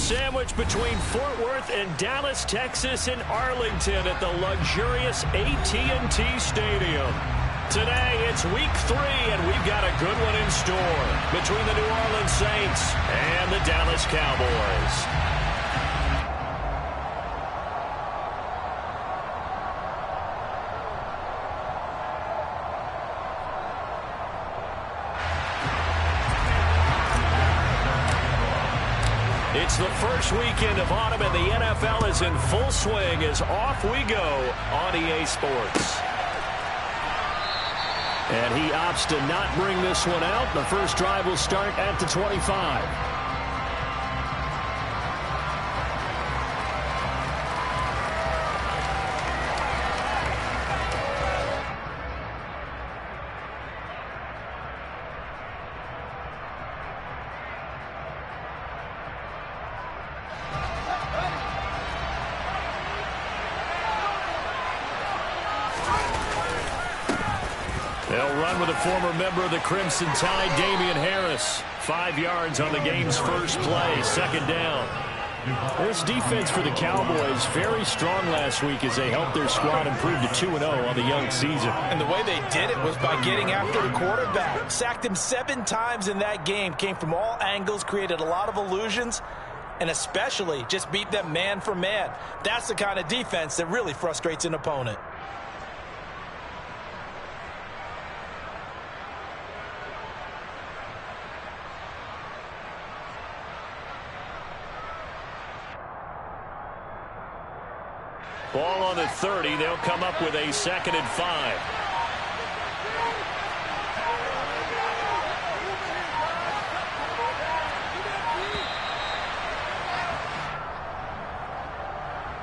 sandwich between Fort Worth and Dallas, Texas, and Arlington at the luxurious AT&T Stadium. Today, it's week 3, and we've got a good one in store between the New Orleans Saints and the Dallas Cowboys. It's the first weekend of autumn, and the NFL is in full swing as off we go on EA Sports. And he opts to not bring this one out. The first drive will start at the 25. They'll run with a former member of the Crimson Tide, Damian Harris. 5 yards on the game's first play, second down. This defense for the Cowboys, very strong last week as they helped their squad improve to 2-0 on the young season. And the way they did it was by getting after the quarterback. Sacked him 7 times in that game. Came from all angles, created a lot of illusions, and especially just beat them man for man. That's the kind of defense that really frustrates an opponent. Ball on the 30. They'll come up with a 2nd and 5.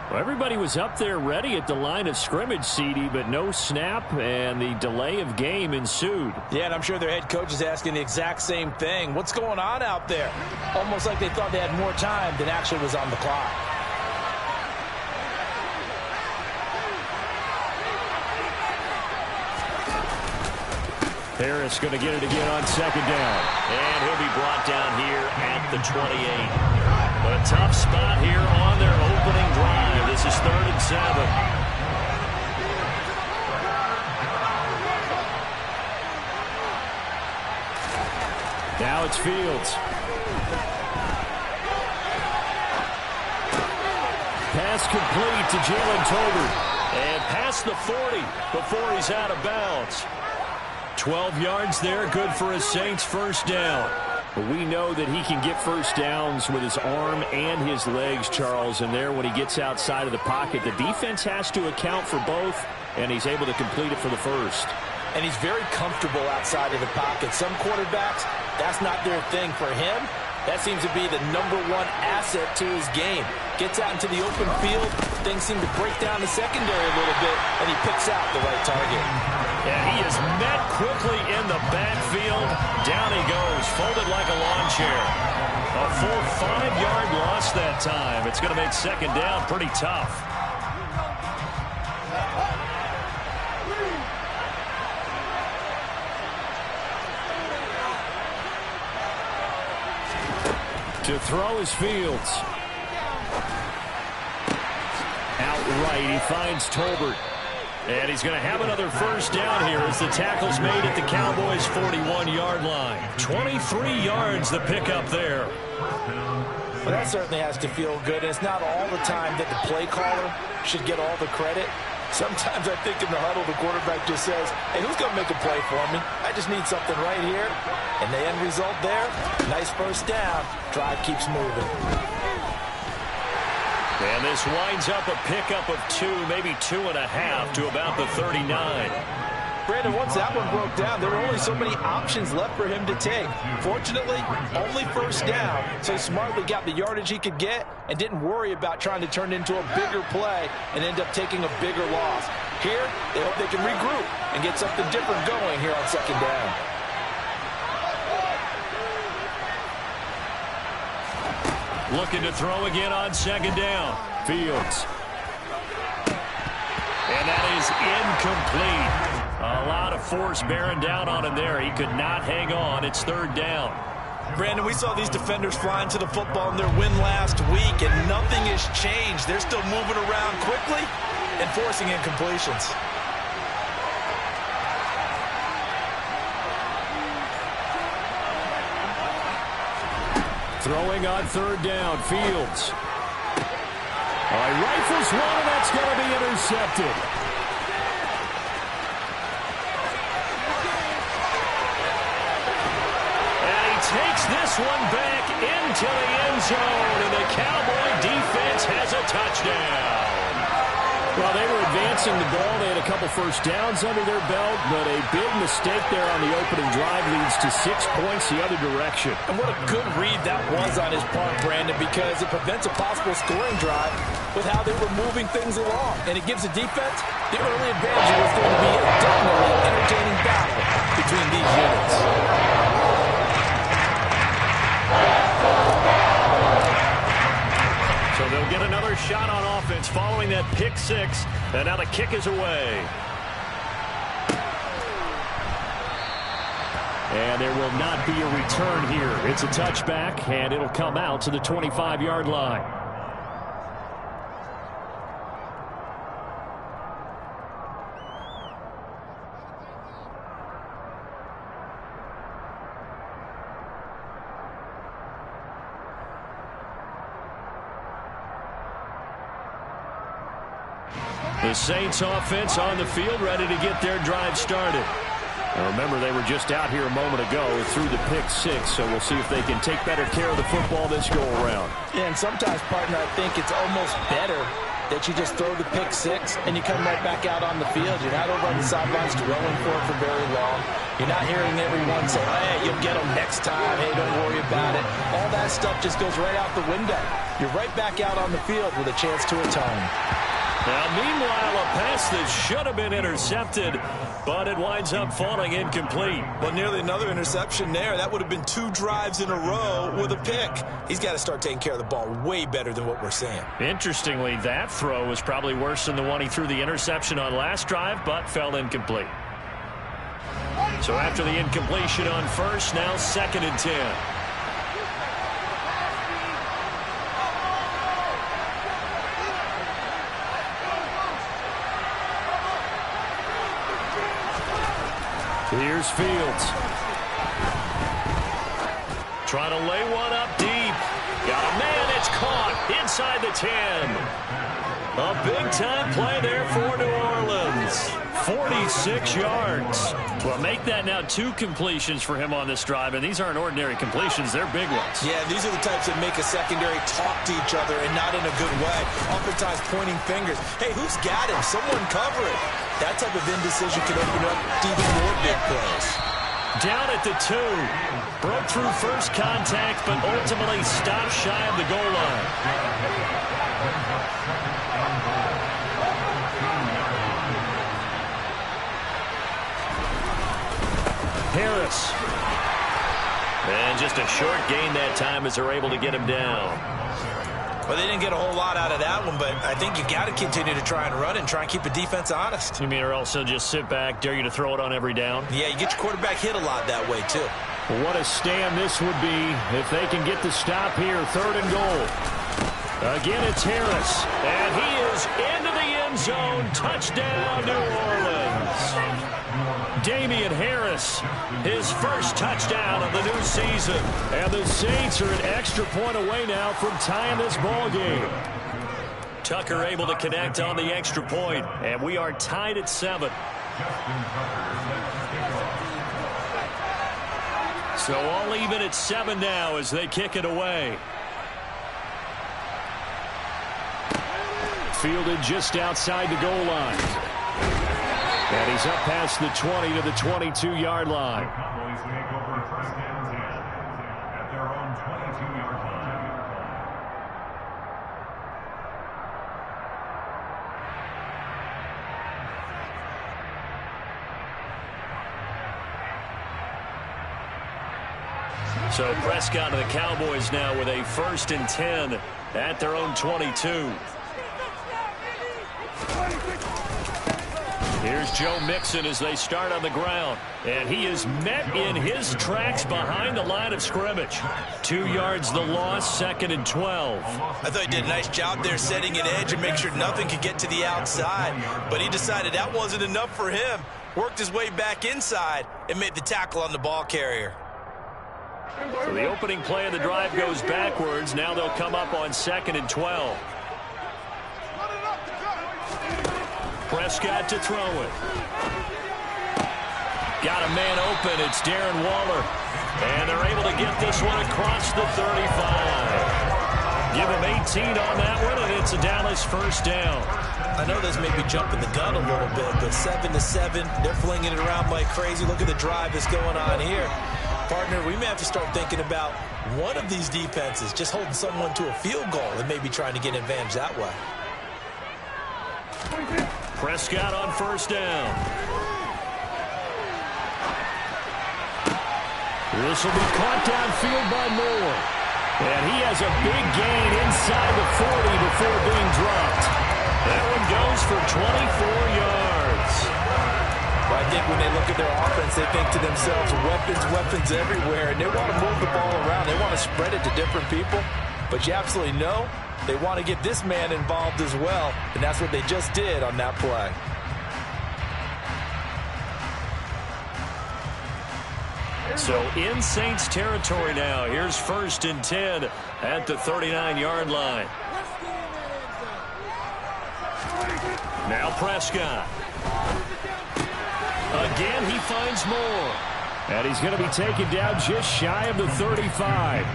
Well, everybody was up there ready at the line of scrimmage, CD, but no snap, and the delay of game ensued. Yeah, and I'm sure their head coach is asking the exact same thing. What's going on out there? Almost like they thought they had more time than actually was on the clock. Harris going to get it again on 2nd down. And he'll be brought down here at the 28. A tough spot here on their opening drive. This is 3rd and 7. Now it's Fields. Pass complete to Jalen Tolbert. And past the 40 before he's out of bounds. 12 yards there, good for a Saints first down. But we know that he can get first downs with his arm and his legs, Charles, and there when he gets outside of the pocket, the defense has to account for both, and he's able to complete it for the first. And he's very comfortable outside of the pocket. Some quarterbacks, that's not their thing. For him, that seems to be the #1 asset to his game. Gets out into the open field, things seem to break down the secondary a little bit, and he picks out the right target. And he is met quickly in the backfield. Down he goes, folded like a lawn chair. A full 5-yard loss that time. It's going to make 2nd down pretty tough. To throw is Fields. Outright, he finds Tolbert. And he's going to have another first down here as the tackle's made at the Cowboys' 41-yard line. 23 yards the pickup there. Well, that certainly has to feel good. And it's not all the time that the play caller should get all the credit. Sometimes I think in the huddle, the quarterback just says, hey, who's going to make a play for me? I just need something right here. And the end result there, nice first down. Drive keeps moving. And this winds up a pickup of 2, maybe 2.5 to about the 39. Brandon, once that one broke down, there were only so many options left for him to take. Fortunately, only first down, so he smartly got the yardage he could get and didn't worry about trying to turn it into a bigger play and end up taking a bigger loss. Here, they hope they can regroup and get something different going here on 2nd down. Looking to throw again on 2nd down. Fields. And that is incomplete. A lot of force bearing down on him there. He could not hang on. It's 3rd down. Brandon, we saw these defenders flying to the football in their win last week, and nothing has changed. They're still moving around quickly and forcing incompletions. Throwing on third down, Fields. Rifles one, and that's going to be intercepted. And he takes this one back into the end zone, and the Cowboy defense has a touchdown. Well, they were advancing the ball. They had a couple first downs under their belt, but a big mistake there on the opening drive leads to 6 points the other direction. And what a good read that was on his part, Brandon, because it prevents a possible scoring drive with how they were moving things along. And it gives the defense the early advantage. It was going to be a definitely entertaining battle between these units. So they'll get another shot on offense following that pick six. And now the kick is away. And there will not be a return here. It's a touchback, and it'll come out to the 25-yard line. The Saints offense on the field, ready to get their drive started. And remember, they were just out here a moment ago through the pick six, so we'll see if they can take better care of the football this go-around. Yeah, and sometimes, partner, I think it's almost better that you just throw the pick six and you come right back out on the field. You're not over on the sidelines dwelling for it for very long. You're not hearing everyone say, hey, you'll get them next time. Hey, don't worry about it. All that stuff just goes right out the window. You're right back out on the field with a chance to atone. Now, meanwhile, a pass that should have been intercepted, but it winds up falling incomplete. Well, nearly another interception there. That would have been 2 drives in a row with a pick. He's got to start taking care of the ball way better than what we're seeing. Interestingly, that throw was probably worse than the one he threw the interception on last drive, but fell incomplete. So after the incompletion on first, now 2nd and 10. Here's Fields. Trying to lay one up deep. Got a man, it's caught inside the 10. A big-time play there for New Orleans. 46 yards. Well, make that now 2 completions for him on this drive, and these aren't ordinary completions. They're big ones. Yeah, these are the types that make a secondary talk to each other, and not in a good way. Oftentimes pointing fingers. Hey, who's got him? Someone cover it. That type of indecision can open up even more big plays. Down at the 2. Broke through first contact, but ultimately stopped shy of the goal line. Harris. And just a short gain that time as they're able to get him down. Well, they didn't get a whole lot out of that one, but I think you've got to continue to try and run and try and keep the defense honest. You mean or else they'll just sit back, dare you to throw it on every down? Yeah, you get your quarterback hit a lot that way, too. Well, what a stand this would be if they can get the stop here. 3rd and goal. Again, it's Harris. And he is into the end zone. Touchdown, New Orleans. Damian Harris, his first touchdown of the new season. And the Saints are an extra point away now from tying this ball game. Tucker able to connect on the extra point, and we are tied at 7. So all even at 7 now as they kick it away. Fielded just outside the goal line. And he's up past the 20 to the 22-yard line. So Prescott and the Cowboys now with a 1st and 10 at their own 22. Here's Joe Mixon as they start on the ground. And he is met in his tracks behind the line of scrimmage. 2 yards the loss, 2nd and 12. I thought he did a nice job there setting an edge and make sure nothing could get to the outside. But he decided that wasn't enough for him. Worked his way back inside and made the tackle on the ball carrier. So the opening play of the drive goes backwards. Now they'll come up on 2nd and 12. Prescott to throw it. Got a man open. It's Darren Waller. And they're able to get this one across the 35. Give him 18 on that one, and it's a Dallas first down. I know this may be jumping the gun a little bit, but 7-7, they're flinging it around like crazy. Look at the drive that's going on here. Partner, we may have to start thinking about one of these defenses just holding someone to a field goal and maybe trying to get an advantage that way. Prescott on first down. This will be caught downfield by Moore. And he has a big gain inside the 40 before being dropped. That one goes for 24 yards. Well, I think when they look at their offense, they think to themselves, weapons everywhere. And they want to move the ball around. They want to spread it to different people. But you absolutely know they want to get this man involved as well, and that's what they just did on that play. So in Saints territory now. Here's 1st and 10 at the 39-yard line. Now Prescott. Again, he finds Moore. And he's going to be taken down just shy of the 35.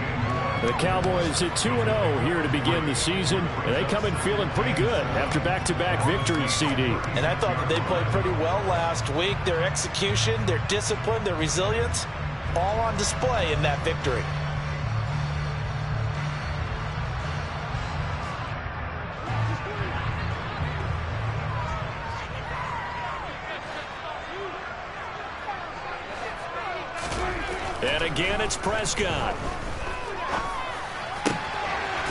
The Cowboys at 2-0 here to begin the season. And they come in feeling pretty good after back-to-back victories, CD. And I thought that they played pretty well last week. Their execution, their discipline, their resilience, all on display in that victory. And again, it's Prescott.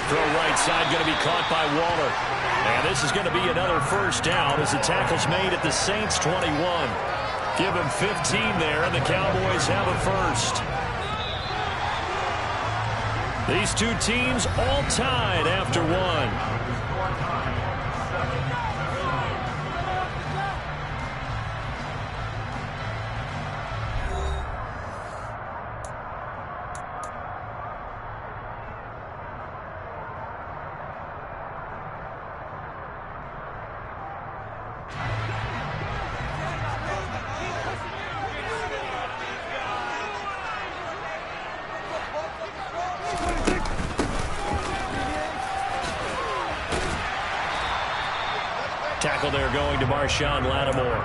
Throw right side, going to be caught by Waller. And this is going to be another first down as the tackle's made at the Saints' 21. Give him 15 there, and the Cowboys have a first. These two teams all tied after one. Tackle there going to Marshawn Lattimore.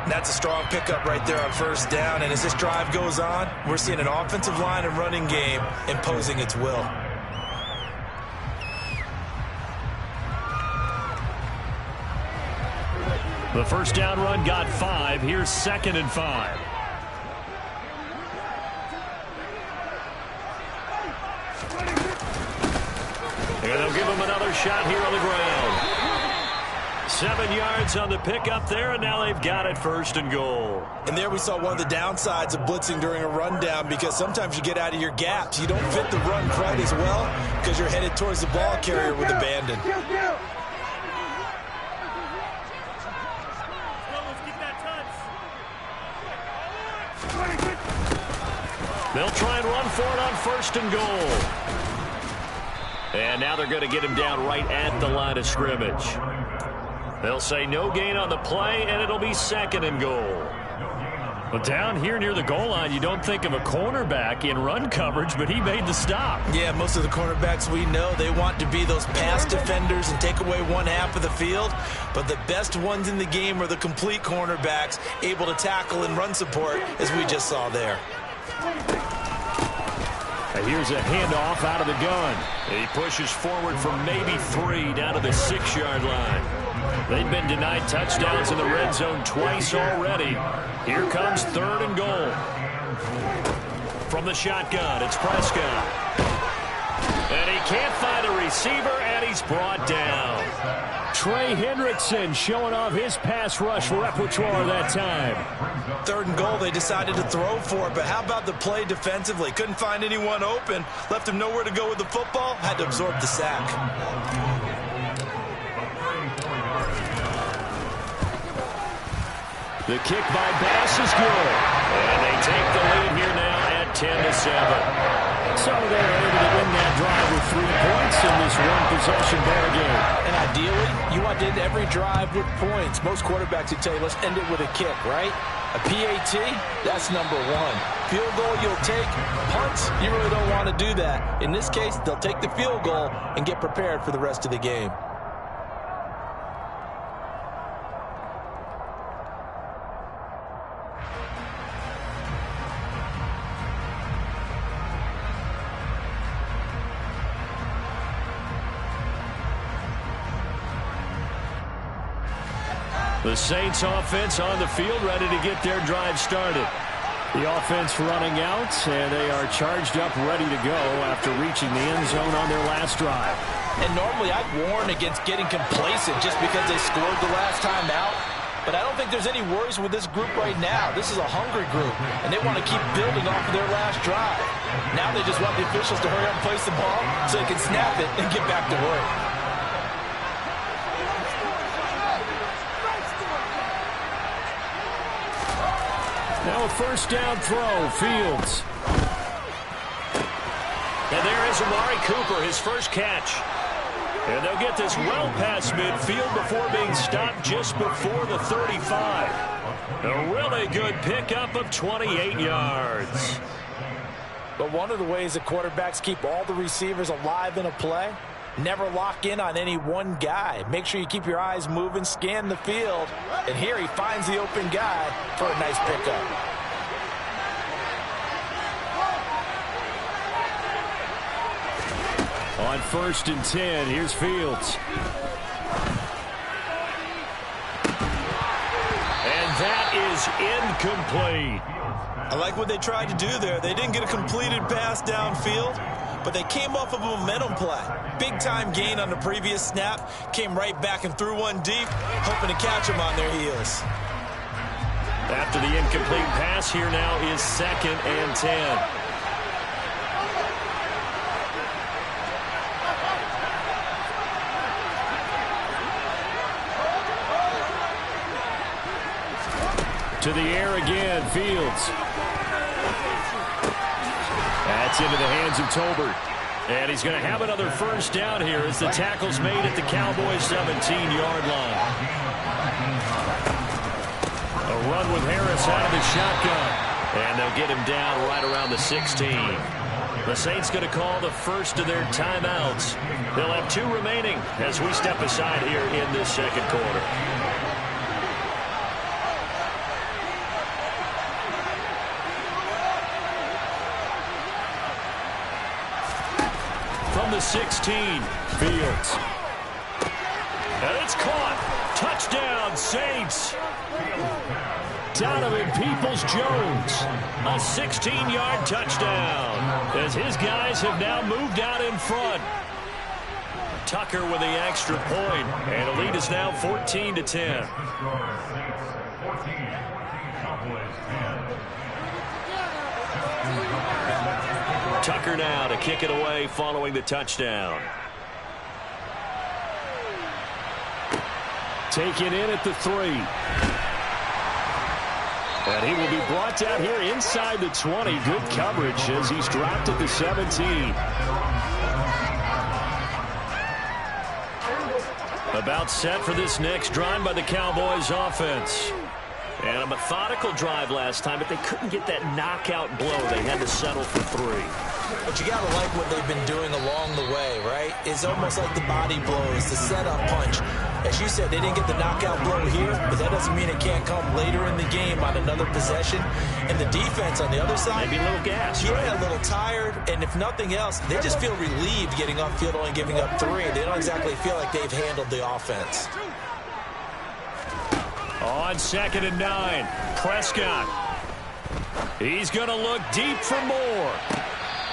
That's a strong pickup right there on first down. And as this drive goes on, we're seeing an offensive line and running game imposing its will. The first down run got 5. Here's 2nd and 5. And they'll give him another shot here on the ground. 7 yards on the pickup there, and now they've got it 1st and goal. And there we saw one of the downsides of blitzing during a rundown, because sometimes you get out of your gaps. You don't fit the run quite as well because you're headed towards the ball carrier with abandon. They'll try and run for it on 1st and goal. And now they're going to get him down right at the line of scrimmage. They'll say no gain on the play, and it'll be 2nd and goal. But down here near the goal line, you don't think of a cornerback in run coverage, but he made the stop. Yeah, most of the cornerbacks we know, they want to be those pass defenders and take away one half of the field. But the best ones in the game are the complete cornerbacks, able to tackle and run support, as we just saw there. Here's a handoff out of the gun. He pushes forward from maybe 3 down to the 6-yard line. They've been denied touchdowns in the red zone twice already. Here comes 3rd and goal. From the shotgun, it's Prescott. And he can't find a receiver, and he's brought down. Trey Hendrickson showing off his pass rush repertoire that time. 3rd and goal, they decided to throw for it, but how about the play defensively? Couldn't find anyone open, left him nowhere to go with the football, had to absorb the sack. The kick by Bass is good. And they take the lead here now at 10-7. So they're able to win that drive with 3 points in this one-possession ball game. And ideally, you want to end every drive with points. Most quarterbacks would tell you, let's end it with a kick, right? A PAT, that's number 1. Field goal you'll take. Punts, you really don't want to do that. In this case, they'll take the field goal and get prepared for the rest of the game. The Saints offense on the field, ready to get their drive started. The offense running out, and they are charged up, ready to go after reaching the end zone on their last drive. And normally I'd warn against getting complacent just because they scored the last time out. But I don't think there's any worries with this group right now. This is a hungry group, and they want to keep building off of their last drive. Now they just want the officials to hurry up and place the ball so they can snap it and get back to work. Now a first down throw, Fields. And there is Amari Cooper, his first catch. And they'll get this well past midfield before being stopped just before the 35. A really good pickup of 28 yards. But one of the ways that quarterbacks keep all the receivers alive in a play, never lock in on any one guy. Make sure you keep your eyes moving, scan the field. And here he finds the open guy for a nice pickup. On 1st and 10, here's Fields. And that is incomplete. I like what they tried to do there. They didn't get a completed pass downfield, but they came off of a momentum play. Big-time gain on the previous snap. Came right back and threw one deep, hoping to catch them on their heels. After the incomplete pass, here now is 2nd and 10. To the air again, Fields. That's into the hands of Tolbert. And he's going to have another first down here as the tackle's made at the Cowboys' 17-yard line. A run with Harris out of the shotgun. And they'll get him down right around the 16. The Saints going to call the first of their timeouts. They'll have 2 remaining as we step aside here in this second quarter. From the 16, Fields. And it's caught. Touchdown, Saints. Donovan Peoples-Jones. A 16-yard touchdown as his guys have now moved out in front. Tucker with the extra point, and the lead is now 14-10. Tucker now to kick it away following the touchdown. Taken in at the 3. And he will be brought down here inside the 20. Good coverage as he's dropped at the 17. About set for this next drive by the Cowboys offense. And a methodical drive last time, but they couldn't get that knockout blow. They had to settle for 3. But you got to like what they've been doing along the way, right? It's almost like the body blows, the setup punch. As you said, they didn't get the knockout blow here, but that doesn't mean it can't come later in the game on another possession. And the defense on the other side, maybe a little gas, yeah, right? A little tired. And if nothing else, they just feel relieved getting upfield, only giving up 3. They don't exactly feel like they've handled the offense. On 2nd and 9, Prescott. He's going to look deep for more.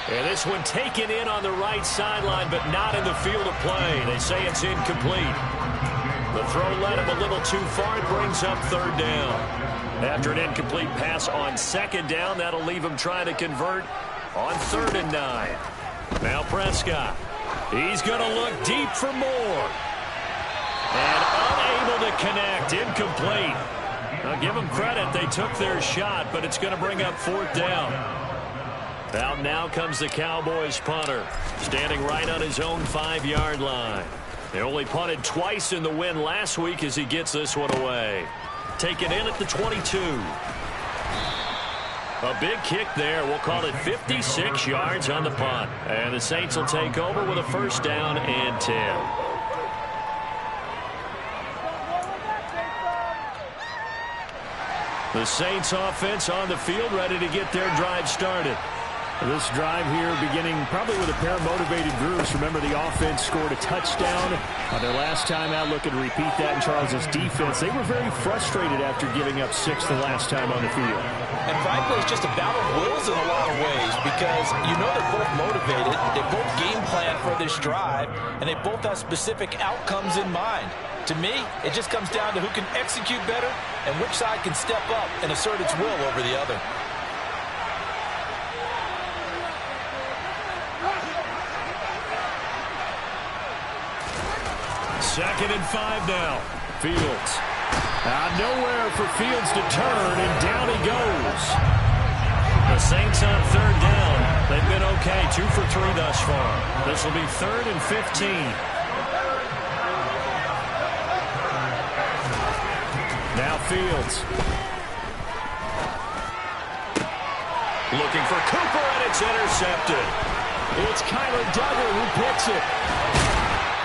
And this one taken in on the right sideline, but not in the field of play. They say it's incomplete. The throw led him a little too far. It brings up third down. After an incomplete pass on second down, that'll leave him trying to convert on 3rd and 9. Now Prescott. He's going to look deep for more. And unable to connect. Incomplete. Now give them credit. They took their shot, but it's going to bring up 4th down. Out now comes the Cowboys punter, standing right on his own 5-yard line. They only punted twice in the win last week as he gets this one away. Taken in at the 22. A big kick there. We'll call it 56 yards on the punt. And the Saints will take over with a 1st down and 10. The Saints offense on the field, ready to get their drive started. This drive here beginning probably with a pair of motivated groups. Remember, the offense scored a touchdown on their last time out, looking to repeat that in Charles's defense. They were very frustrated after giving up 6 the last time on the field. And frankly, it's just a battle of wills in a lot of ways because you know they're both motivated. They both game plan for this drive, and they both have specific outcomes in mind. To me, it just comes down to who can execute better and which side can step up and assert its will over the other. Second and 5 now. Fields. Nowhere for Fields to turn, and down he goes. The Saints on 3rd down. They've been okay, 2 for 3 thus far. This will be 3rd and 15. Now Fields. Looking for Cooper, and it's intercepted. It's Kyler Duggar who picks it.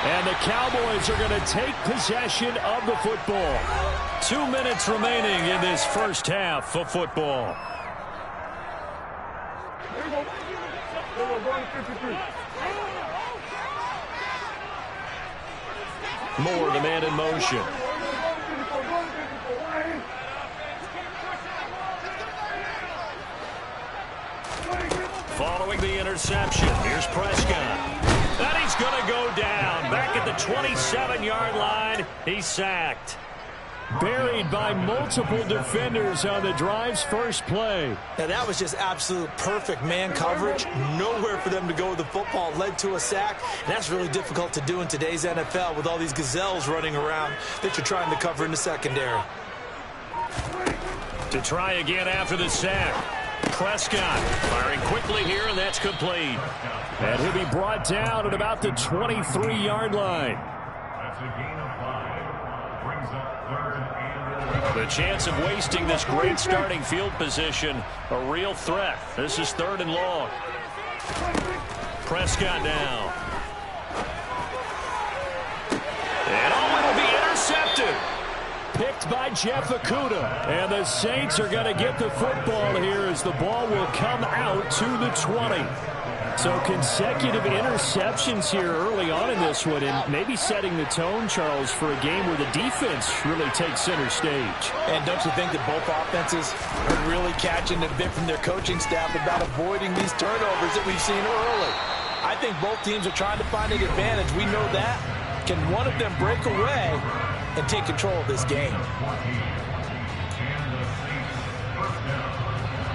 And the Cowboys are going to take possession of the football. 2 minutes remaining in this first half of football. Moore, the man in motion. Following the interception, here's Prescott. And he's going to go down. Back at the 27-yard line, he's sacked. Buried by multiple defenders on the drive's first play. Now that was just absolute perfect man coverage. Nowhere for them to go with the football. Led to a sack. And that's really difficult to do in today's NFL with all these gazelles running around that you're trying to cover in the secondary. To try again after the sack. Prescott firing quickly here, and that's complete. And he'll be brought down at about the 23-yard line. That's a gain of 5. Brings up 3rd and The chance of wasting this great starting field position, a real threat. This is 3rd and long. Prescott now. And it'll be intercepted. Picked by Jeff Okudah. And the Saints are going to get the football here as the ball will come out to the 20. So consecutive interceptions here early on in this one, and maybe setting the tone, Charles, for a game where the defense really takes center stage. And don't you think that both offenses are really catching a bit from their coaching staff about avoiding these turnovers that we've seen early? I think both teams are trying to find an advantage. We know that. Can one of them break away and take control of this game?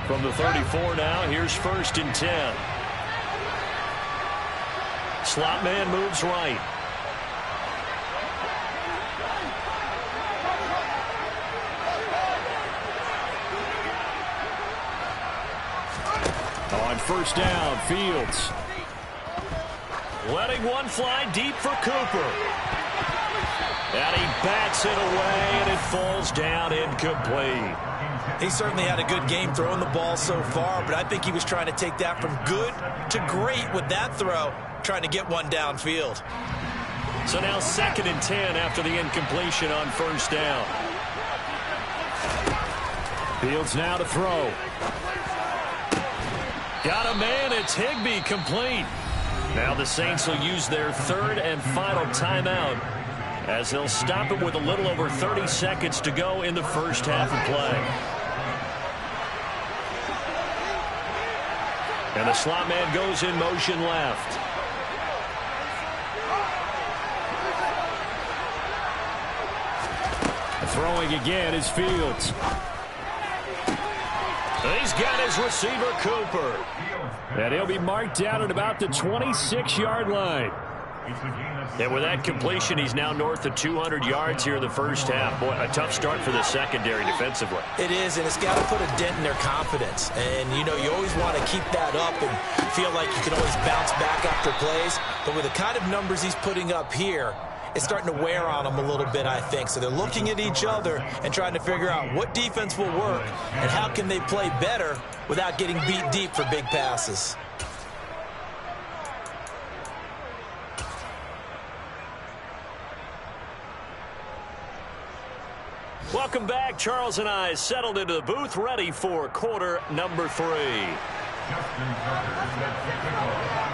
From the 34 now, here's 1st and 10. Slot man moves right. On 1st down, Fields. Letting one fly deep for Cooper. And he bats it away, and it falls down incomplete. He certainly had a good game throwing the ball so far, but I think he was trying to take that from good to great with that throw, trying to get one downfield. So now 2nd and 10 after the incompletion on 1st down. Fields now to throw. Got a man, it's Higbee, complete. Now the Saints will use their 3rd and final timeout as they'll stop it with a little over 30 seconds to go in the first half of play. And the slot man goes in motion left. Throwing again is Fields. He's got his receiver, Cooper. And he'll be marked down at about the 26-yard line. And with that completion, he's now north of 200 yards here in the first half. Boy, a tough start for the secondary defensively. It is, and it's got to put a dent in their confidence. And, you know, you always want to keep that up and feel like you can always bounce back after plays. But with the kind of numbers he's putting up here, it's starting to wear on them a little bit, I think. So they're looking at each other and trying to figure out what defense will work and how can they play better without getting beat deep for big passes. Welcome back. Charles and I settled into the booth, ready for quarter number 3.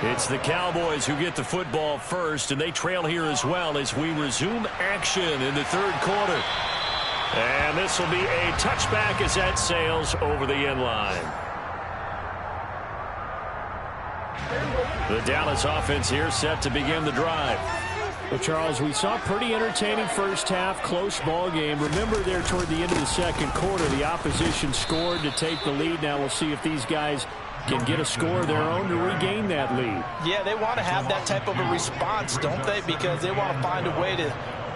It's the Cowboys who get the football first, and they trail here as well as we resume action in the third quarter. And this will be a touchback as that sails over the end line. The Dallas offense here set to begin the drive. Well, Charles, we saw a pretty entertaining first half, close ball game. Remember there toward the end of the second quarter, the opposition scored to take the lead. Now we'll see if these guys can get a score of their own to regain that lead. Yeah, they want to have that type of a response, don't they? Because they want to find a way to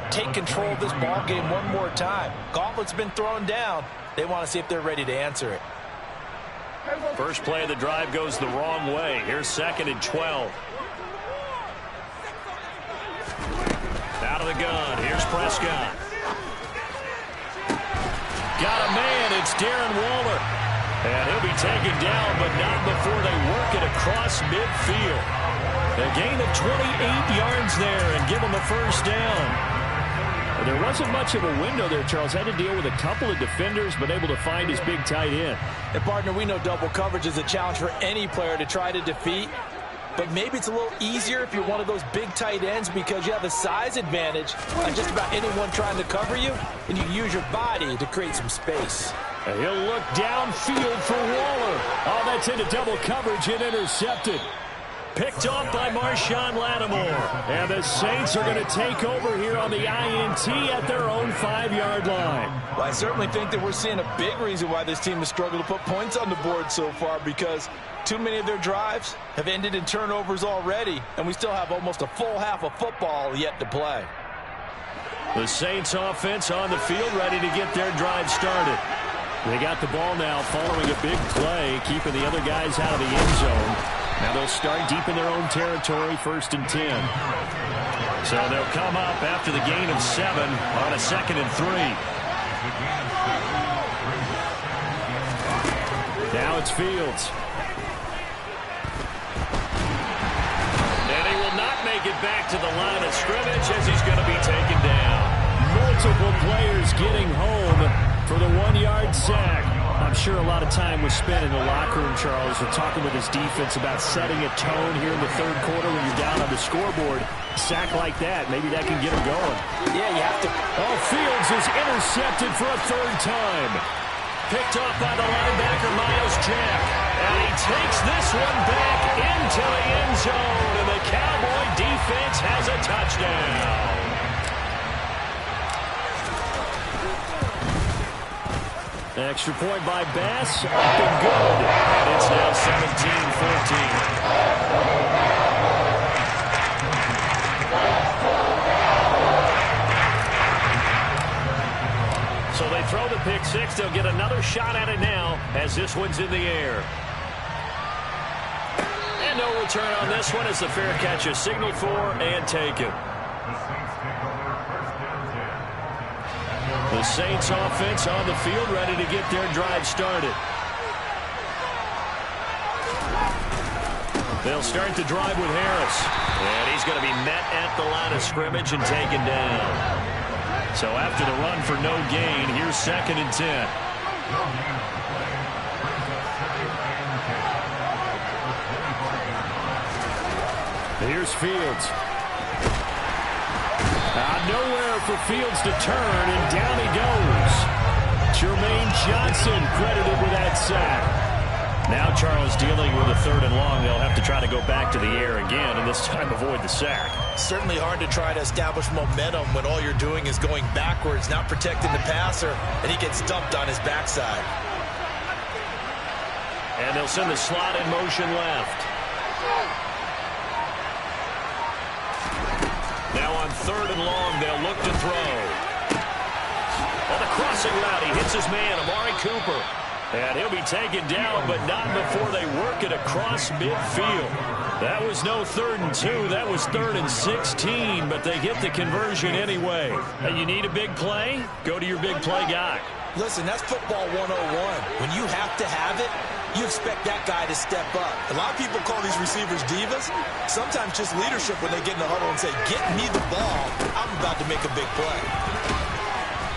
take control of this ball game one more time. Gauntlet's been thrown down. They want to see if they're ready to answer it. First play of the drive goes the wrong way. Here's 2nd and 12. Out of the gun. Here's Prescott. Got a man. It's Darren Waller. And he'll be taken down, but not before they work it across midfield. A gain of 28 yards there and give him a first down. There wasn't much of a window there, Charles. Had to deal with a couple of defenders, but able to find his big tight end. And, partner, we know double coverage is a challenge for any player to try to defeat. But maybe it's a little easier if you're one of those big tight ends because you have a size advantage on just about anyone trying to cover you, and you use your body to create some space. And he'll look downfield for Waller. Oh, that's into double coverage and intercepted. Picked off by Marshawn Lattimore. And the Saints are going to take over here on the INT at their own 5-yard line. Well, I certainly think that we're seeing a big reason why this team has struggled to put points on the board so far, because too many of their drives have ended in turnovers already, and we still have almost a full half of football yet to play. The Saints offense on the field, ready to get their drive started. They got the ball now following a big play, keeping the other guys out of the end zone. Now they'll start deep in their own territory, 1st and 10. So they'll come up after the gain of 7 on a 2nd and 3. Now it's Fields. And he will not make it back to the line of scrimmage as he's going to be taken down. Multiple players getting home for the 1-yard sack. I'm sure a lot of time was spent in the locker room, Charles, and talking with his defense about setting a tone here in the third quarter when you're down on the scoreboard. A sack like that, maybe that can get him going. Yeah, you have to. Oh, Fields is intercepted for a 3rd time. Picked off by the linebacker, Miles Jack. And he takes this one back into the end zone, and the Cowboy defense has a touchdown. Extra point by Bass, up and good. It's now 17-14. So they throw the pick 6. They'll get another shot at it now as this one's in the air. And no return on this one as the fair catch is signaled for and taken. The Saints offense on the field, ready to get their drive started. They'll start the drive with Harris. And he's going to be met at the line of scrimmage and taken down. So after the run for no gain, here's 2nd and 10. Here's Fields. Nowhere for Fields to turn, and down he goes. Jermaine Johnson credited with that sack. Now Charles dealing with a 3rd and and long, they'll have to try to go back to the air again, and this time avoid the sack. Certainly hard to try to establish momentum when all you're doing is going backwards, not protecting the passer, and he gets dumped on his backside. And they'll send the slot in motion left. Now on 3rd and long, they'll look to throw. On the crossing route, he hits his man, Amari Cooper. And he'll be taken down, but not before they work it across midfield. That was no 3rd and 2. That was 3rd and 16, but they get the conversion anyway. And you need a big play? Go to your big play guy. Listen, that's football 101. When you have to have it, you expect that guy to step up. A lot of people call these receivers divas. Sometimes just leadership when they get in the huddle and say, get me the ball. I'm about to make a big play.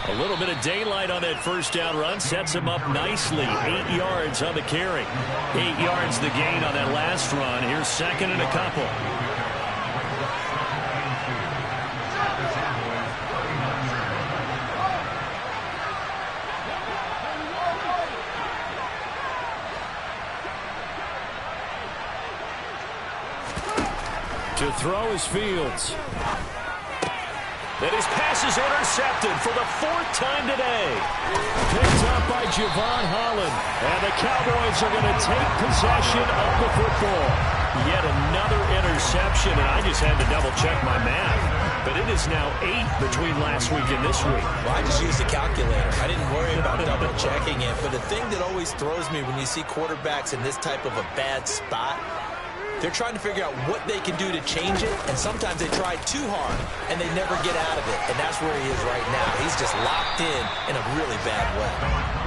A little bit of daylight on that first down run sets him up nicely. 8 yards on the carry. 8 yards the gain on that last run. Here's 2nd and a couple. To throw is Fields. And his pass is intercepted for the 4th time today. Picked up by Javon Holland. And the Cowboys are going to take possession of the football. Yet another interception, and I just had to double-check my math. But it is now 8 between last week and this week. Well, I just used a calculator. I didn't worry about double-checking it. But the thing that always throws me when you see quarterbacks in this type of a bad spot, they're trying to figure out what they can do to change it, and sometimes they try too hard, and they never get out of it, and that's where he is right now. He's just locked in a really bad way.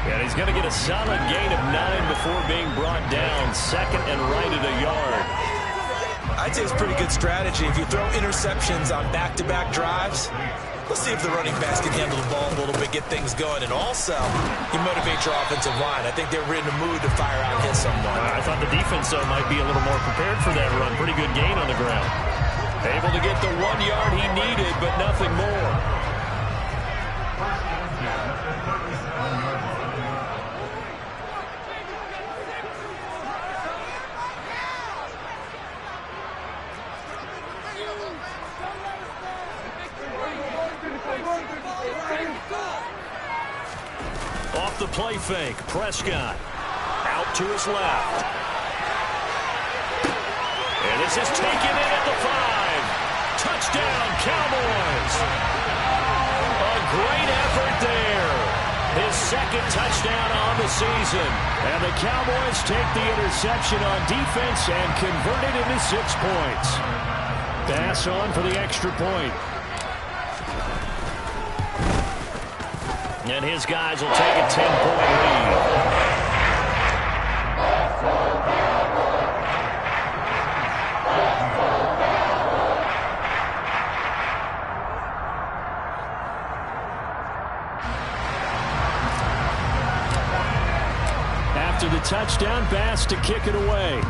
And he's going to get a solid gain of 9 before being brought down. 2nd and right at a yard. I'd say it's a pretty good strategy. If you throw interceptions on back-to-back drives, let's see if the running backs can handle the ball a little bit, get things going. And also, you motivate your offensive line. I think they're in a mood to fire out and hit someone. I thought the defense, though, might be a little more prepared for that run. Pretty good gain on the ground. Able to get the 1 yard he needed, but nothing more. Off the play fake, Prescott out to his left. And this is taken in at the 5. Touchdown, Cowboys. A great effort there. His 2nd touchdown on the season. And the Cowboys take the interception on defense and convert it into 6 points. Pass on for the extra point. And his guys will take a 10-point lead. After the touchdown, Bass to kick it away.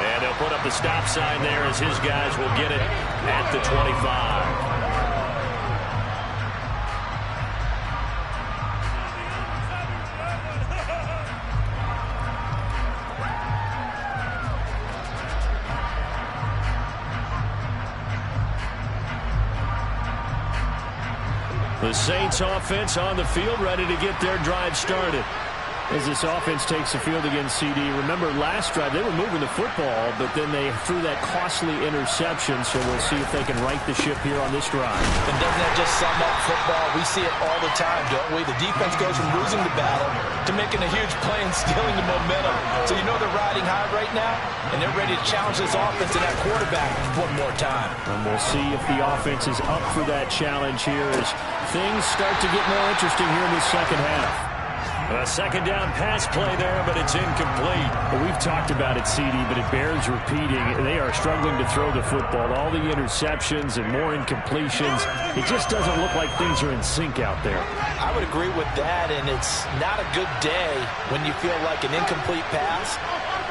And they'll put up the stop sign there as his guys will get it at the 25. The Saints offense on the field, ready to get their drive started. As this offense takes the field against CD, remember last drive they were moving the football, but then they threw that costly interception, so we'll see if they can right the ship here on this drive. And doesn't that just sum up football? We see it all the time, don't we? The defense goes from losing the battle to making a huge play and stealing the momentum. So you know they're riding high right now, and they're ready to challenge this offense and that quarterback one more time. And we'll see if the offense is up for that challenge here as things start to get more interesting here in the second half. A 2nd down pass play there, but it's incomplete. Well, we've talked about it, CD, but it bears repeating. They are struggling to throw the football. All the interceptions and more incompletions. It just doesn't look like things are in sync out there. I would agree with that, and it's not a good day when you feel like an incomplete pass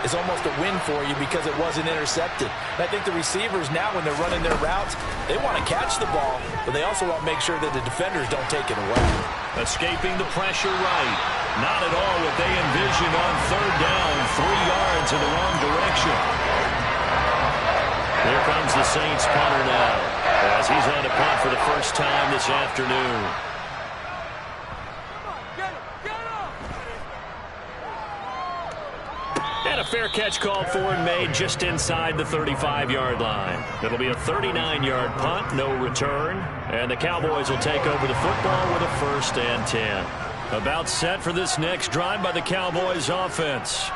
is almost a win for you because it wasn't intercepted. And I think the receivers now, when they're running their routes, they want to catch the ball, but they also want to make sure that the defenders don't take it away. Escaping the pressure right. Not at all what they envisioned on third down. 3 yards in the wrong direction. Here comes the Saints punter now, as he's on to punt for the first time this afternoon. And a fair catch called for and made just inside the 35-yard line. It'll be a 39-yard punt, no return. And the Cowboys will take over the football with a 1st and 10. About set for this next drive by the Cowboys offense.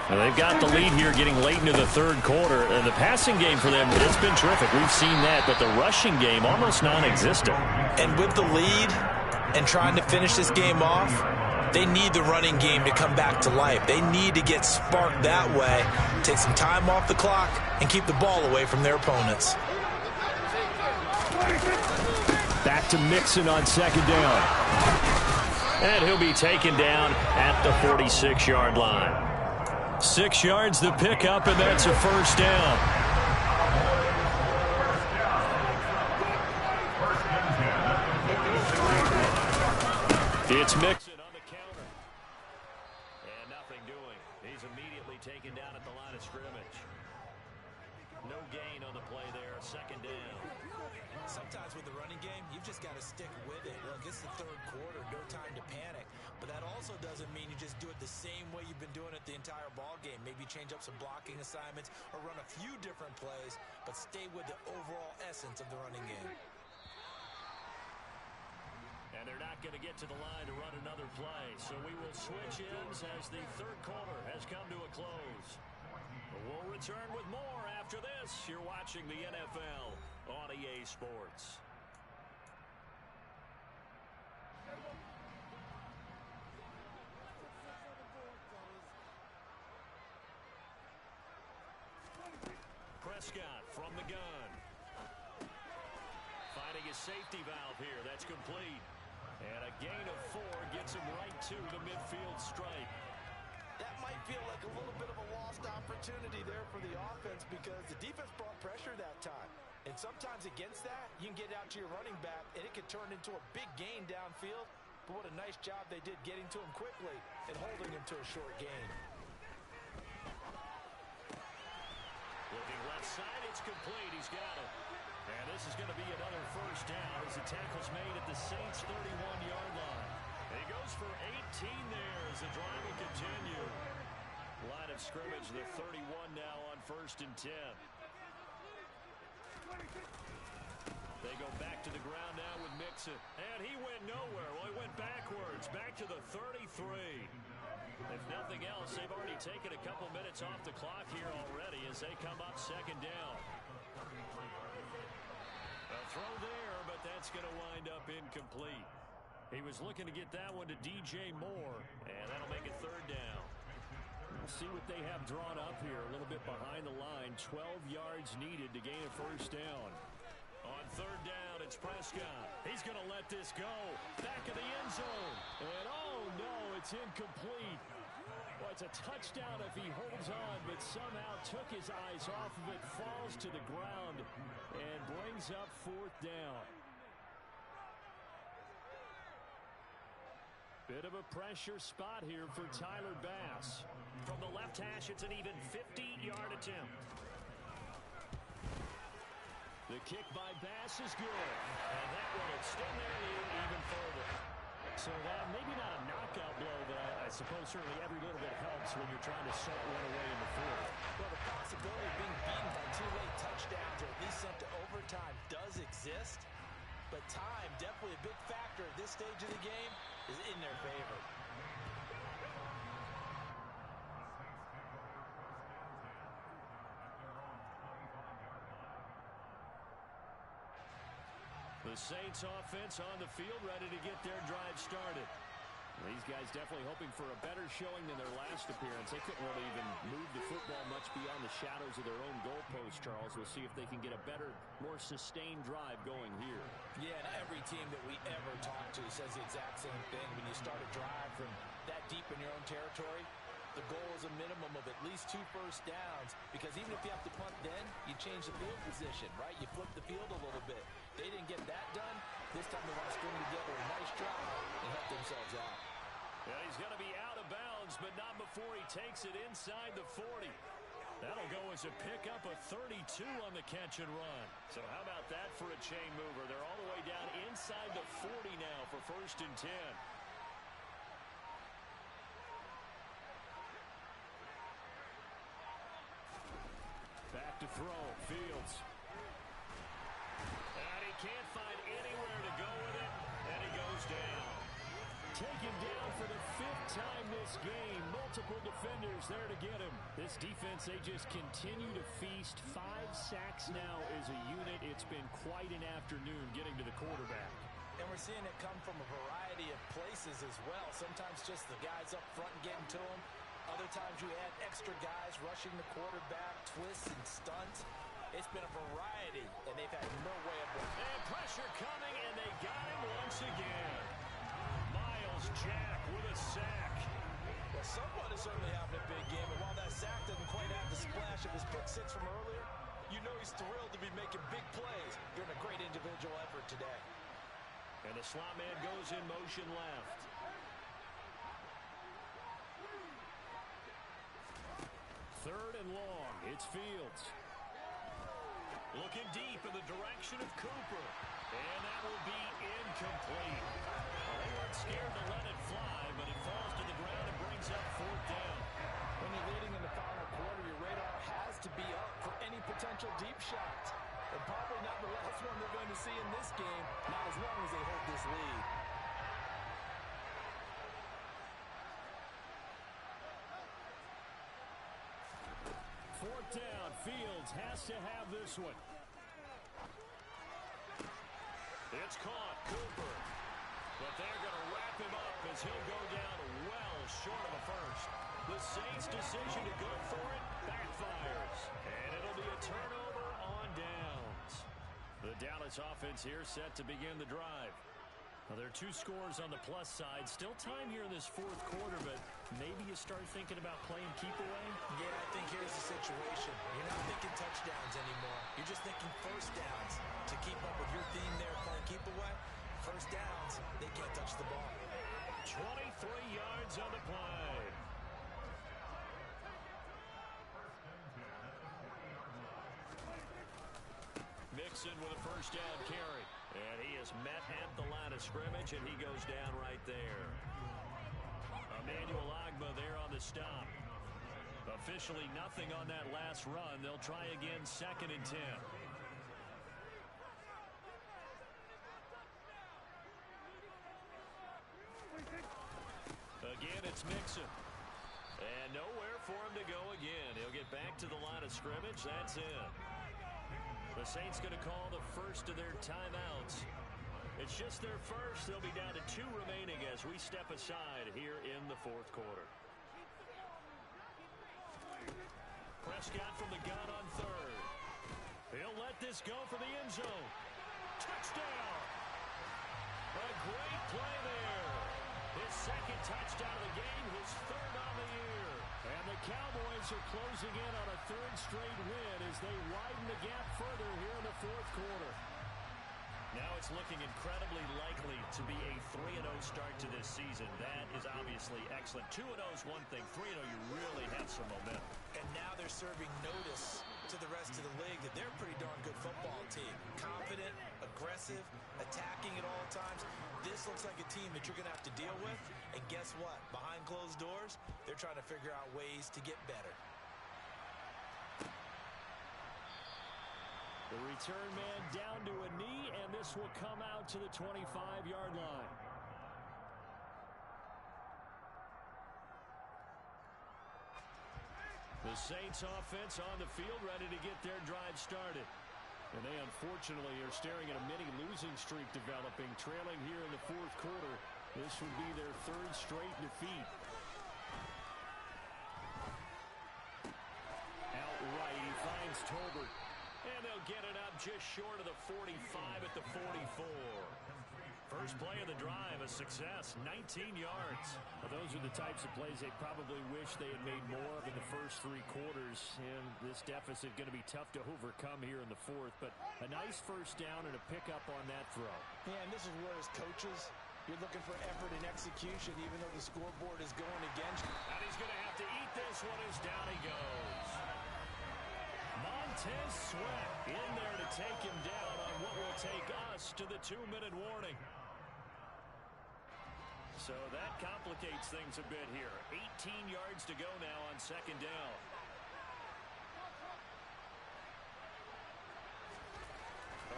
And they've got the lead here getting late into the third quarter. And the passing game for them, it's been terrific. We've seen that, but the rushing game almost non-existent. And with the lead and trying to finish this game off, they need the running game to come back to life. They need to get sparked that way, take some time off the clock, and keep the ball away from their opponents. Back to Mixon on 2nd down. And he'll be taken down at the 46-yard line. 6 yards the pickup, and that's a 1st down. It's Mixon on the counter. And nothing doing. He's immediately taken down at the line of scrimmage. No gain on the play there. 2nd down. Sometimes with the running game, you've just got to stick with it. Look, it's the third quarter, no time to panic. But that also doesn't mean you just do it the same way you've been doing it the entire ball game. Maybe change up some blocking assignments or run a few different plays, but stay with the overall essence of the running game. And they're not going to get to the line to run another play. So we will switch ends as the third quarter has come to a close. We'll return with more after this. You're watching the NFL on EA Sports. Prescott from the gun. Finding his safety valve here. That's complete. And a gain of 4 gets him right to the midfield stripe. That might feel like a little bit of a lost opportunity there for the offense because the defense brought pressure that time. And sometimes against that, you can get out to your running back, and it can turn into a big gain downfield. But what a nice job they did getting to him quickly and holding him to a short gain. Looking left side, it's complete. He's got it. And this is going to be another 1st down as the tackle's made at the Saints' 31-yard line. And he goes for 18 there as the drive will continue. Line of scrimmage, the 31 now on 1st and 10. They go back to the ground now with Mixon. And he went nowhere. Well, he went backwards, back to the 33. If nothing else, they've already taken a couple minutes off the clock here already as they come up 2nd down. A throw there, but that's going to wind up incomplete. He was looking to get that one to DJ Moore, and that'll make it 3rd down. We'll see what they have drawn up here. A little bit behind the line. 12 yards needed to gain a 1st down. On 3rd down, it's Prescott. He's going to let this go. Back of the end zone. And oh no, it's incomplete. Well, it's a touchdown if he holds on, but somehow took his eyes off of it, falls to the ground, and brings up 4th down. Bit of a pressure spot here for Tyler Bass. From the left hash, it's an even 50-yard attempt. The kick by Bass is good. And that one will extend their lead even further. So that maybe not a knockout blow, but I suppose certainly every little bit helps when you're trying to set one away in the 4th. Well, the possibility of being beaten by 2 late touchdowns or at least sent to overtime does exist. But time, definitely a big factor at this stage of the game, is in their favor. The Saints offense on the field, ready to get their drive started. These guys definitely hoping for a better showing than their last appearance. They couldn't really even move the football much beyond the shadows of their own goalpost, Charles. We'll see if they can get a better, more sustained drive going here. Yeah, and every team that we ever talk to says the exact same thing. When you start a drive from that deep in your own territory, The goal is a minimum of at least 2 first downs, because even if you have to punt then, you change the field position, right? You flip the field a little bit. They didn't get that done. This time they want to string together a nice drive and help themselves out. Yeah, he's going to be out of bounds, but not before he takes it inside the 40. That'll go as a pickup of 32 on the catch and run. So how about that for a chain mover? They're all the way down inside the 40 now for 1st and 10. Back to throw. Fields. And he can't find anywhere to go with it, and he goes down. Taken down for the 5th time this game. Multiple defenders there to get him. This defense, they just continue to feast. 5 sacks now as a unit. It's been quite an afternoon getting to the quarterback. And we're seeing it come from a variety of places as well. Sometimes just the guys up front getting to him. Other times you add extra guys rushing the quarterback, twists and stunts. It's been a variety, and they've had no way of winning. And pressure coming, and they got him once again. Miles Jack with a sack. Well, someone is certainly having a big game, and while that sack doesn't quite have the splash of his pick six from earlier, you know he's thrilled to be making big plays during a great individual effort today. And the slot man goes in motion left. Third and long. It's Fields. Looking deep in the direction of Cooper. And that will be incomplete. They weren't scared to let it fly, but it falls to the ground and brings up 4th down. When you're leading in the final quarter, your radar has to be up for any potential deep shots. And probably not the last one they're going to see in this game, not as long as they hold this lead. Fourth down. Fields has to have this one. It's caught. Cooper. But they're going to wrap him up as he'll go down well short of a first. The Saints' decision to go for it backfires. And it'll be a turnover on downs. The Dallas offense here set to begin the drive. Well, there are 2 scores on the plus side. Still time here in this 4th quarter, but maybe you start thinking about playing keep away? Yeah, I think here's the situation. You're not thinking touchdowns anymore. You're just thinking first downs. To keep up with your theme there, playing keep away, first downs, they can't touch the ball. 23 yards on the play. Mixon with a first down carry. And he is met at the line of scrimmage, and he goes down right there. Emmanuel Ogbah there on the stop. Officially nothing on that last run. They'll try again 2nd and 10. Again, it's Mixon. And nowhere for him to go again. He'll get back to the line of scrimmage. That's it. The Saints going to call the first of their timeouts. It's just their first. They'll be down to 2 remaining as we step aside here in the 4th quarter. Prescott from the gun on 3rd. He'll let this go for the end zone. Touchdown! A great play there. His 2nd touchdown of the game, his 3rd on the year. And the Cowboys are closing in on a 3rd straight win as they widen the gap further here in the 4th quarter. Now it's looking incredibly likely to be a 3-0 start to this season. That is obviously excellent. 2-0 is one thing. 3-0, you really have some momentum. And now they're serving notice to the rest of the league that they're a pretty darn good football team. Confident, aggressive, attacking at all times. This looks like a team that you're going to have to deal with. And guess what? Behind closed doors, they're trying to figure out ways to get better. The return man down to a knee, and this will come out to the 25-yard line. The Saints offense on the field ready to get their drive started. And they unfortunately are staring at a mini losing streak developing, trailing here in the 4th quarter. This would be their 3rd straight defeat. Outright, he finds Tolbert. And they'll get it up just short of the 45 at the 44. First play of the drive, a success, 19 yards. Well, those are the types of plays they probably wish they had made more of in the first 3 quarters. And this deficit going to be tough to overcome here in the fourth. But a nice first down and a pickup on that throw. Yeah, and this is where as coaches, you're looking for effort and execution, even though the scoreboard is going against you. And he's going to have to eat this one as down he goes. Montez Sweat in there to take him down on what will take us to the 2-minute warning. So that complicates things a bit here. 18 yards to go now on second down.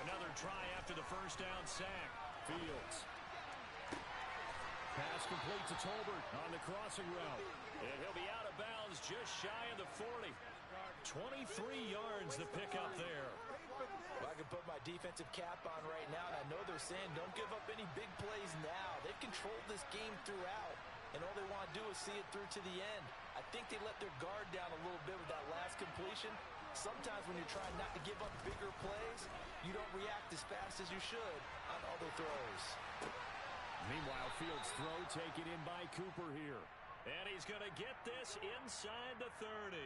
Another try after the first down sack. Fields. Pass complete to Tolbert on the crossing route. And he'll be out of bounds just shy of the 40. 23 yards the pickup there. Well, I can put my defensive cap on right now, and I know they're saying don't give up any big plays now. They've controlled this game throughout, and all they want to do is see it through to the end. I think they let their guard down a little bit with that last completion. Sometimes when you're trying not to give up bigger plays, you don't react as fast as you should on other throws. Meanwhile, Fields' throw taken in by Cooper here. And he's going to get this inside the 30.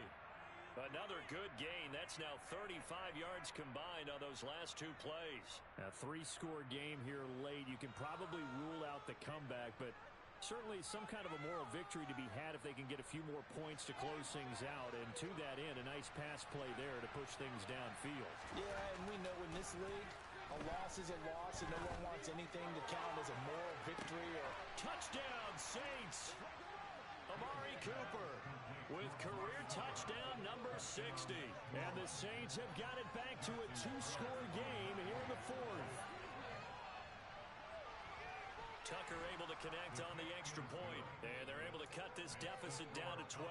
Another good gain. That's now 35 yards combined on those last 2 plays. A 3-score game here late. You can probably rule out the comeback, but certainly some kind of a moral victory to be had if they can get a few more points to close things out. And to that end, a nice pass play there to push things downfield. Yeah, and we know in this league, a loss is a loss, and no one wants anything to count as a moral victory. Or touchdown, Saints! Amari Cooper with career touchdown number 60. And the Saints have got it back to a 2-score game here in the fourth. Tucker able to connect on the extra point, and they're able to cut this deficit down to 12.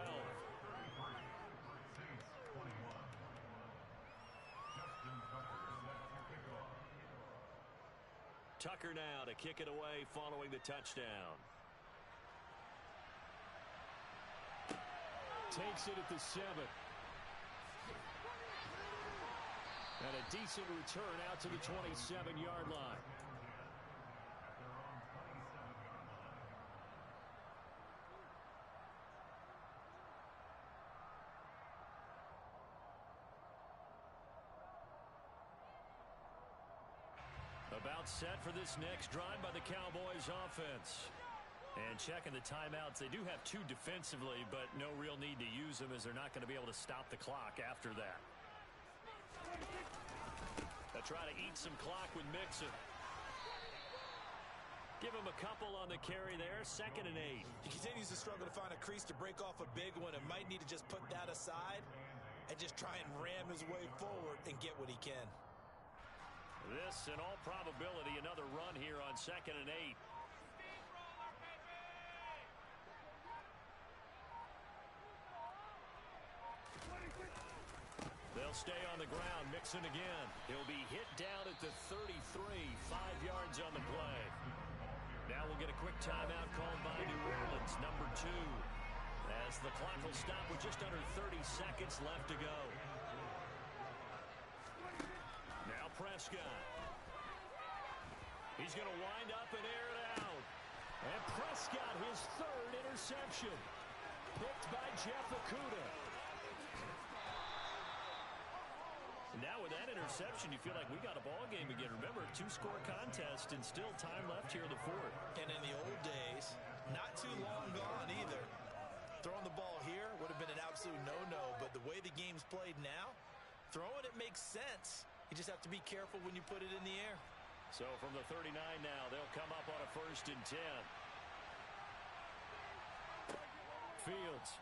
Tucker now to kick it away following the touchdown. Takes it at the 7. And a decent return out to the 27-yard line. About set for this next drive by the Cowboys offense. And checking the timeouts, they do have 2 defensively, but no real need to use them as they're not going to be able to stop the clock after that. They'll try to eat some clock with Mixon. Give him a couple on the carry there, 2nd and 8. He continues to struggle to find a crease to break off a big one and might need to just put that aside and just try and ram his way forward and get what he can. This, in all probability, another run here on 2nd and 8. They'll stay on the ground. Mixon again. He'll be hit down at the 33. 5 yards on the play. Now we'll get a quick timeout called by New Orleans, number 2. As the clock will stop with just under 30 seconds left to go. Now Prescott. He's going to wind up and air it out. And Prescott, his 3rd interception. Picked by Jeff Okudah. Now with that interception, you feel like we got a ball game again. Remember, 2-score contest and still time left here in the fourth. And in the old days, not too long gone either. Throwing the ball here would have been an absolute no-no, but the way the game's played now, throwing it makes sense. You just have to be careful when you put it in the air. So from the 39 now, they'll come up on a 1st and 10. Fields.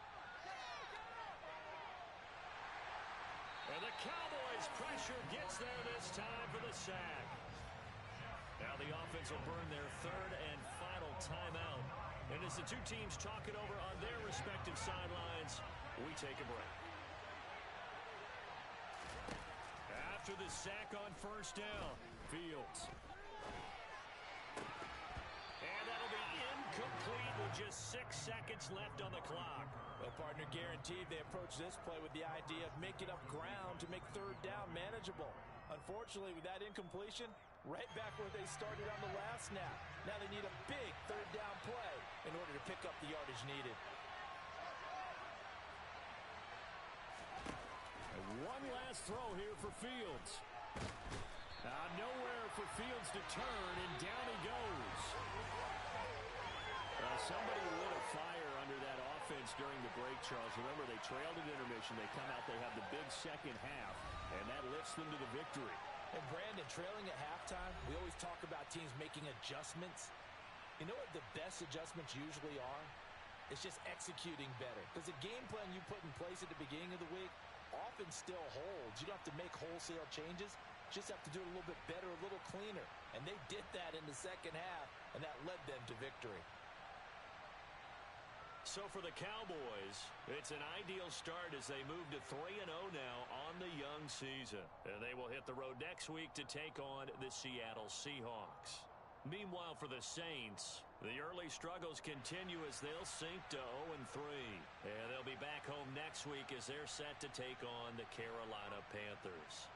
And the Cowboys' pressure gets there this time for the sack. Now the offense will burn their 3rd and final timeout. And as the 2 teams talk it over on their respective sidelines, we take a break. After the sack on 1st down, Fields. And that'll be incomplete with just 6 seconds left on the clock. Well, partner, guaranteed they approach this play with the idea of making up ground to make 3rd down manageable. Unfortunately, with that incompletion, Right back where they started on the last snap. Now they need a big third down play in order to pick up the yardage needed. And one last throw here for Fields. Nowhere for Fields to turn, and down he goes. Somebody lit a fire under that offense during the break, Charles. Remember, they trailed at intermission. They come out, they have the big second half, and that lifts them to the victory. And Brandon, trailing at halftime, we always talk about teams making adjustments. You know what the best adjustments usually are? It's just executing better. Because the game plan you put in place at the beginning of the week often still holds. You don't have to make wholesale changes. You just have to do it a little bit better, a little cleaner. And they did that in the second half, and that led them to victory. So for the Cowboys, it's an ideal start as they move to 3-0 now on the young season. And they will hit the road next week to take on the Seattle Seahawks. Meanwhile, for the Saints, the early struggles continue as they'll sink to 0-3. And they'll be back home next week as they're set to take on the Carolina Panthers.